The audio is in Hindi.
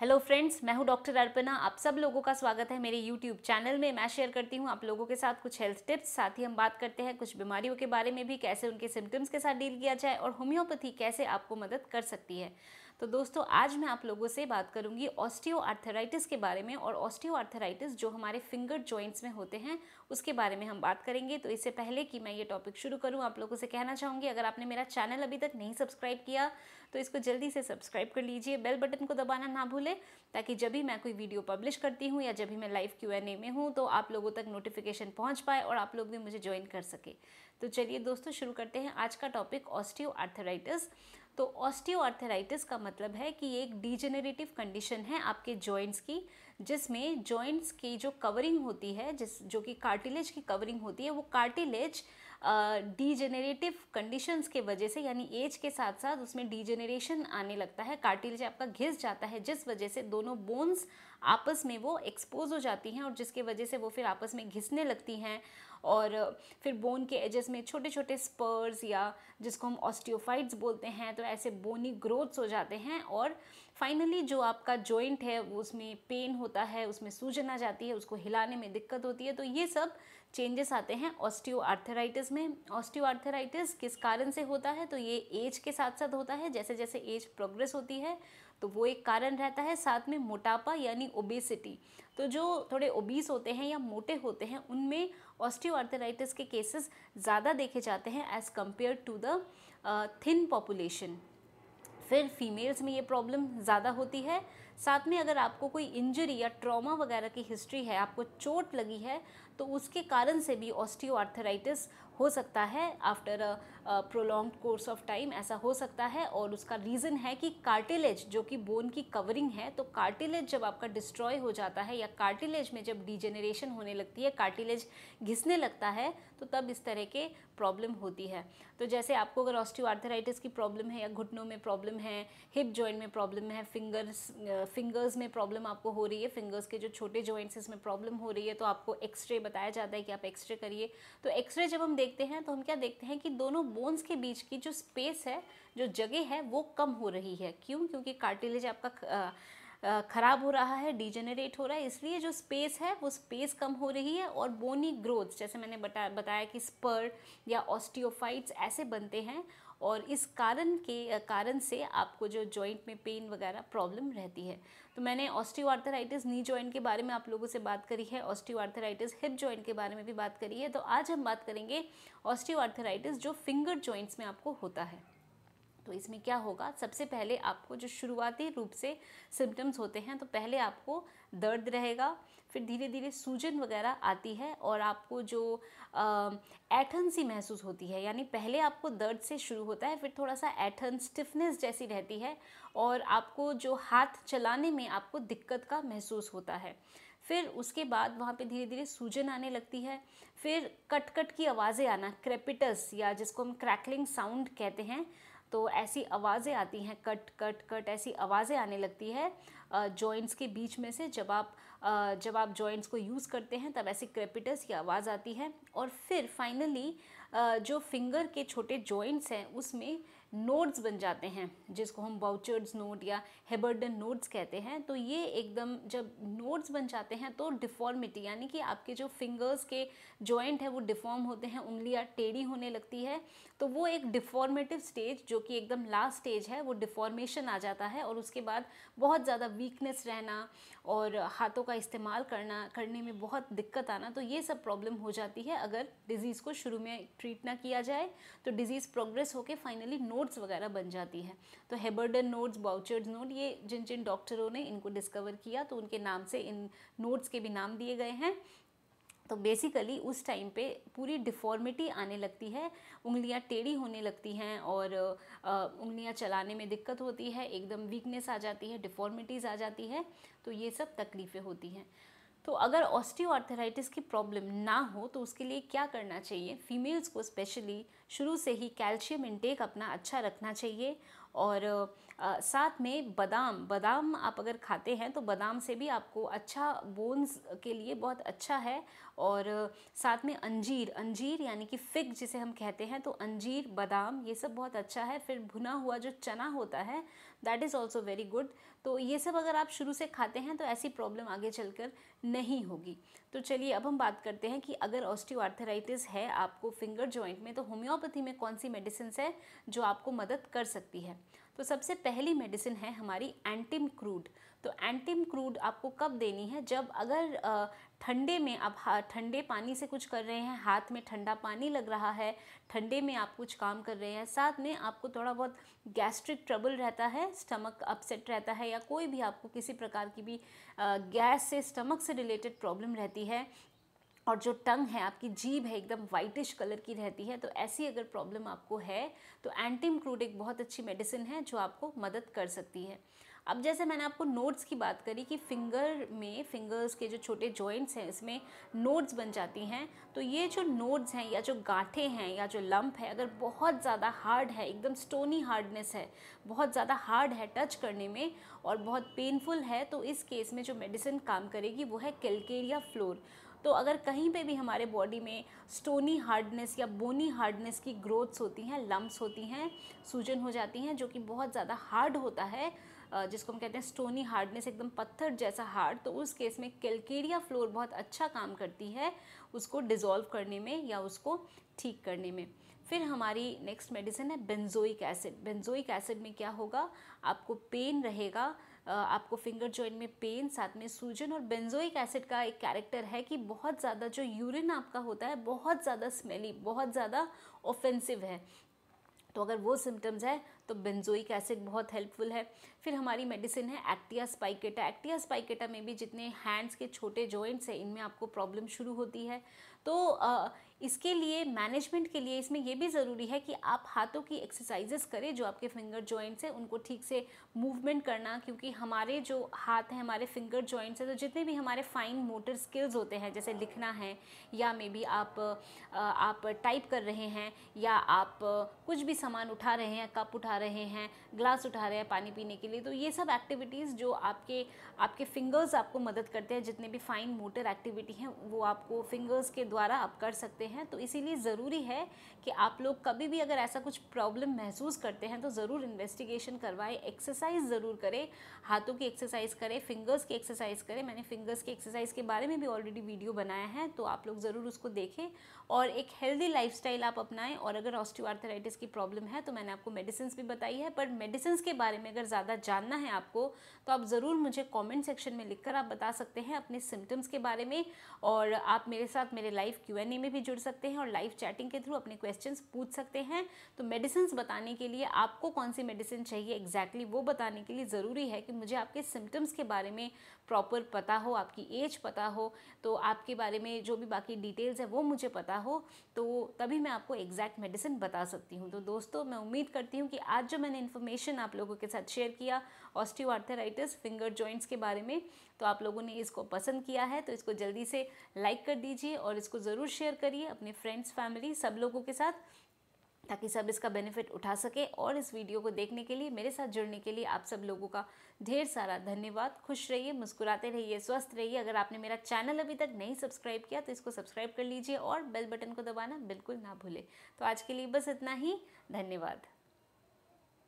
हेलो फ्रेंड्स, मैं हूं डॉक्टर अर्पणा। आप सब लोगों का स्वागत है मेरे यूट्यूब चैनल में। मैं शेयर करती हूं आप लोगों के साथ कुछ हेल्थ टिप्स, साथ ही हम बात करते हैं कुछ बीमारियों के बारे में भी, कैसे उनके सिम्टम्स के साथ डील किया जाए और होम्योपैथी कैसे आपको मदद कर सकती है। तो दोस्तों, आज मैं आप लोगों से बात करूंगी ऑस्टियोआर्थराइटिस के बारे में। और ऑस्टियोआर्थराइटिस जो हमारे फिंगर जॉइंट्स में होते हैं उसके बारे में हम बात करेंगे। तो इससे पहले कि मैं ये टॉपिक शुरू करूं, आप लोगों से कहना चाहूँगी, अगर आपने मेरा चैनल अभी तक नहीं सब्सक्राइब किया तो इसको जल्दी से सब्सक्राइब कर लीजिए, बेल बटन को दबाना ना भूलें, ताकि जब भी मैं कोई वीडियो पब्लिश करती हूँ या जब भी मैं लाइव Q&A में हूँ तो आप लोगों तक नोटिफिकेशन पहुँच पाए और आप लोग भी मुझे ज्वाइन कर सके। तो चलिए दोस्तों, शुरू करते हैं आज का टॉपिक ऑस्टियोआर्थराइटिस। तो ऑस्टियोआर्थराइटिस का मतलब है कि ये एक डिजेनरेटिव कंडीशन है आपके जॉइंट्स की, जिसमें जॉइंट्स की जो कवरिंग होती है, जो कि कार्टिलेज की कवरिंग होती है, वो कार्टिलेज डीजेनरेटिव कंडीशंस के वजह से, यानी एज के साथ साथ उसमें डीजेनरेशन आने लगता है, कार्टिलेज आपका घिस जाता है, जिस वजह से दोनों बोन्स आपस में वो एक्सपोज हो जाती हैं और जिसके वजह से वो फिर आपस में घिसने लगती हैं और फिर बोन के एजेस में छोटे छोटे स्पर्स या जिसको हम ऑस्टियोफाइट्स बोलते हैं, तो ऐसे बोनी ग्रोथ्स हो जाते हैं और फाइनली जो आपका जॉइंट है वो उसमें पेन होता है, उसमें सूजन आ जाती है, उसको हिलाने में दिक्कत होती है। तो ये सब चेंजेस आते हैं ऑस्टियोआर्थराइटिस में। ऑस्टियोआर्थराइटिस किस कारण से होता है? तो ये एज के साथ साथ होता है, जैसे जैसे एज प्रोग्रेस होती है तो वो एक कारण रहता है। साथ में मोटापा यानी ओबेसिटी, तो जो थोड़े ओबीस होते हैं या मोटे होते हैं उनमें ऑस्टियोआर्थराइटिस के केसेस ज़्यादा देखे जाते हैं as compare to the thin population. फिर फीमेल्स में ये प्रॉब्लम ज़्यादा होती है। साथ में अगर आपको कोई इंजरी या ट्रॉमा वगैरह की हिस्ट्री है, आपको चोट लगी है, तो उसके कारण से भी ऑस्टियोआर्थराइटिस हो सकता है after a prolonged course of time, ऐसा हो सकता है। और उसका रीज़न है कि कार्टिलेज जो कि बोन की कवरिंग है, तो कार्टिलेज जब आपका डिस्ट्रॉय हो जाता है या कार्टिलेज में जब डिजेनरेशन होने लगती है, कार्टिलेज घिसने लगता है, तो तब इस तरह के प्रॉब्लम होती है। तो जैसे आपको अगर ऑस्टियोआर्थराइटिस की प्रॉब्लम है या घुटनों में प्रॉब्लम है, हिप जॉइंट में प्रॉब्लम है, फिंगर्स में प्रॉब्लम आपको हो रही है, फिंगर्स के जो छोटे जॉइंट्स इसमें प्रॉब्लम हो रही है, तो आपको एक्सरे बताया जाता है कि आप एक्सरे करिए। तो एक्सरे जब हम देखते हैं तो हम क्या देखते हैं कि दोनों बोन्स के बीच की जो स्पेस है, जो जगह है, वो कम हो रही है। क्यों? क्योंकि कार्टिलेज आपका ख़राब हो रहा है, डिजेनरेट हो रहा है, इसलिए जो स्पेस है वो स्पेस कम हो रही है और बोनी ग्रोथ, जैसे मैंने बताया कि स्पर या ऑस्टियोफाइट्स ऐसे बनते हैं और इस कारण से आपको जो जॉइंट में पेन वगैरह प्रॉब्लम रहती है। तो मैंने ऑस्टियोआर्थराइटिस नी जॉइंट के बारे में आप लोगों से बात करी है, ऑस्टियोआर्थराइटिस हिप जॉइंट के बारे में भी बात करी है। तो आज हम बात करेंगे ऑस्टियोआर्थराइटिस जो फिंगर जॉइंट्स में आपको होता है। तो इसमें क्या होगा, सबसे पहले आपको जो शुरुआती रूप से सिम्टम्स होते हैं, तो पहले आपको दर्द रहेगा, फिर धीरे धीरे सूजन वगैरह आती है और आपको जो ऐठन सी महसूस होती है, यानी पहले आपको दर्द से शुरू होता है, फिर थोड़ा सा ऐठन स्टिफनेस जैसी रहती है और आपको जो हाथ चलाने में आपको दिक्कत का महसूस होता है। फिर उसके बाद वहाँ पे धीरे धीरे सूजन आने लगती है, फिर कट कट की आवाज़ें आना, क्रेपिटस या जिसको हम क्रैकलिंग साउंड कहते हैं, तो ऐसी आवाज़ें आती हैं, कट कट कट ऐसी आवाज़ें आने लगती है जॉइंट्स के बीच में से। जब आप जॉइंट्स को यूज़ करते हैं तब ऐसी क्रेपिटस की आवाज़ आती है। और फिर फाइनली जो फिंगर के छोटे जॉइंट्स हैं उसमें नोड्स बन जाते हैं, जिसको हम बाउचर्ड्स नोड या हेबर्डन नोड्स कहते हैं। तो ये एकदम जब नोड्स बन जाते हैं तो डिफॉर्मिटी, यानी कि आपके जो फिंगर्स के जॉइंट है वो डिफॉर्म होते हैं, उंगलियां टेढ़ी होने लगती है। तो वो एक डिफॉर्मेटिव स्टेज, जो कि एकदम लास्ट स्टेज है, वो डिफॉर्मेशन आ जाता है और उसके बाद बहुत ज़्यादा वीकनेस रहना और हाथों का इस्तेमाल करने में बहुत दिक्कत आना, तो ये सब प्रॉब्लम हो जाती है अगर डिज़ीज़ को शुरू में ट्रीट ना किया जाए। तो डिज़ीज़ प्रोग्रेस होकर फाइनली नोड्स वगैरह बन जाती है। तो हेबर्डन नोड्स, बाउचर्ड्स नोड, ये जिन जिन डॉक्टरों ने इनको डिस्कवर किया तो उनके नाम से इन नोड्स के भी नाम दिए गए हैं। तो बेसिकली उस टाइम पे पूरी डिफ़ॉर्मिटी आने लगती है, उंगलियां टेढ़ी होने लगती हैं और उंगलियां चलाने में दिक्कत होती है, एकदम वीकनेस आ जाती है, डिफ़ॉर्मिटीज़ आ जाती है। तो ये सब तकलीफ़ें होती हैं। तो अगर ऑस्टियोआर्थराइटिस की प्रॉब्लम ना हो तो उसके लिए क्या करना चाहिए? फीमेल्स को स्पेशली शुरू से ही कैल्शियम इंटेक अपना अच्छा रखना चाहिए और साथ में बादाम आप अगर खाते हैं तो बादाम से भी आपको अच्छा, बोन्स के लिए बहुत अच्छा है। और साथ में अंजीर यानी कि फिग जिसे हम कहते हैं, तो अंजीर, बादाम, ये सब बहुत अच्छा है। फिर भुना हुआ जो चना होता है, that is also very good. तो ये सब अगर आप शुरू से खाते हैं तो ऐसी प्रॉब्लम आगे चलकर नहीं होगी। तो चलिए अब हम बात करते हैं कि अगर ऑस्टियोआर्थराइटिस है आपको फिंगर जॉइंट में, तो होम्योपैथी में कौन सी मेडिसिन है जो आपको मदद कर सकती है। तो सबसे पहली मेडिसिन है हमारी एंटिम क्रूड। तो एंटिम क्रूड आपको कब देनी है, जब अगर ठंडे में आप ठंडे पानी से कुछ कर रहे हैं, हाथ में ठंडा पानी लग रहा है, ठंडे में आप कुछ काम कर रहे हैं, साथ में आपको थोड़ा बहुत गैस्ट्रिक ट्रबल रहता है, स्टमक अपसेट रहता है, या कोई भी आपको किसी प्रकार की भी गैस से, स्टमक से रिलेटेड प्रॉब्लम रहती है, और जो टंग है, आपकी जीभ है, एकदम वाइटिश कलर की रहती है, तो ऐसी अगर प्रॉब्लम आपको है तो एंटिम क्रूड एक बहुत अच्छी मेडिसिन है जो आपको मदद कर सकती है। अब जैसे मैंने आपको नोड्स की बात करी कि फिंगर्स के जो छोटे जॉइंट्स हैं इसमें नोड्स बन जाती हैं, तो ये जो नोड्स हैं या जो गांठें हैं या जो लंप है, अगर बहुत ज़्यादा हार्ड है, एकदम स्टोनी हार्डनेस है, बहुत ज़्यादा हार्ड है टच करने में और बहुत पेनफुल है, तो इस केस में जो मेडिसिन काम करेगी वो है कैलकेरिया फ्लोर। तो अगर कहीं पे भी हमारे बॉडी में स्टोनी हार्डनेस या बोनी हार्डनेस की ग्रोथ्स होती हैं, लम्प्स होती हैं, सूजन हो जाती हैं, जो कि बहुत ज़्यादा हार्ड होता है, जिसको हम कहते हैं स्टोनी हार्डनेस, एकदम पत्थर जैसा हार्ड, तो उस केस में कैलकेरिया फ्लोर बहुत अच्छा काम करती है उसको डिज़ोल्व करने में या उसको ठीक करने में। फिर हमारी नेक्स्ट मेडिसिन है बेंजोइक एसिड। बेंजोइक एसिड में क्या होगा, आपको पेन रहेगा, आपको फिंगर जॉइंट में पेन, साथ में सूजन। और बेंजोइक एसिड का एक कैरेक्टर है कि बहुत ज़्यादा जो यूरिन आपका होता है बहुत ज़्यादा स्मेली, बहुत ज़्यादा ऑफेंसिव है, तो अगर वो सिम्टम्स है तो बेंजोइक एसिड बहुत हेल्पफुल है। फिर हमारी मेडिसिन है एक्टिया स्पाइकेटा। एक्टिया स्पाइकेटा में भी जितने हैंड्स के छोटे जॉइंट्स हैं इनमें आपको प्रॉब्लम शुरू होती है, तो इसके लिए मैनेजमेंट के लिए इसमें यह भी ज़रूरी है कि आप हाथों की एक्सरसाइजेस करें, जो आपके फिंगर जॉइंट्स हैं उनको ठीक से मूवमेंट करना, क्योंकि हमारे जो हाथ हैं, हमारे फिंगर जॉइंट्स हैं, तो जितने भी हमारे फाइन मोटर स्किल्स होते हैं, जैसे लिखना है या मे बी आप टाइप कर रहे हैं, या आप कुछ भी सामान उठा रहे हैं, कप उठा रहे हैं, ग्लास उठा रहे हैं पानी पीने के लिए, तो ये सब एक्टिविटीज़ जो आपके फिंगर्स आपको मदद करते हैं, जितने भी फाइन मोटर एक्टिविटी हैं वो आपको फिंगर्स के द्वारा आप कर सकते हैं। तो इसीलिए ज़रूरी है कि आप लोग कभी भी अगर ऐसा कुछ प्रॉब्लम महसूस करते हैं तो ज़रूर इन्वेस्टिगेशन करवाएं, एक्सरसाइज ज़रूर करें, हाथों की एक्सरसाइज करें, फिंगर्स की एक्सरसाइज करें। मैंने फिंगर्स की एक्सरसाइज के बारे में भी ऑलरेडी वीडियो बनाया है, तो आप लोग ज़रूर उसको देखें और एक हेल्दी लाइफस्टाइल आप अपनाएं। और अगर ऑस्टियोआर्थराइटिस की प्रॉब्लम है तो मैंने आपको मेडिसिन भी बताई है, पर मेडिसिन के बारे में अगर ज़्यादा जानना है आपको तो आप ज़रूर मुझे कमेंट सेक्शन में लिखकर आप बता सकते हैं अपने सिम्टम्स के बारे में, और आप मेरे साथ मेरे लाइव Q&A में भी जुड़ सकते हैं और लाइव चैटिंग के थ्रू अपने क्वेश्चंस पूछ सकते हैं। तो मेडिसिन बताने के लिए, आपको कौन सी मेडिसिन चाहिए एग्जैक्टली वो बताने के लिए ज़रूरी है कि मुझे आपके सिम्टम्स के बारे में प्रॉपर पता हो, आपकी एज पता हो, तो आपके बारे में जो भी बाकी डिटेल्स है वो मुझे पता हो, तो तभी मैं आपको एग्जैक्ट मेडिसिन बता सकती हूँ। तो दोस्तों, मैं उम्मीद करती हूँ कि आज जो मैंने इन्फॉर्मेशन आप लोगों के साथ शेयर किया ऑस्टियोआर्थराइटिस, फिंगर जॉइंट्स के बारे में, तो आप लोगों ने इसको पसंद किया है, तो इसको जल्दी से लाइक कर दीजिए और इसको ज़रूर शेयर करिए अपने फ्रेंड्स, फैमिली, सब लोगों के साथ, ताकि सब इसका बेनिफिट उठा सके। और इस वीडियो को देखने के लिए, मेरे साथ जुड़ने के लिए आप सब लोगों का ढेर सारा धन्यवाद। खुश रहिए, मुस्कुराते रहिए, स्वस्थ रहिए। अगर आपने मेरा चैनल अभी तक नहीं सब्सक्राइब किया तो इसको सब्सक्राइब कर लीजिए और बेल बटन को दबाना बिल्कुल ना भूलें। तो आज के लिए बस इतना ही, धन्यवाद।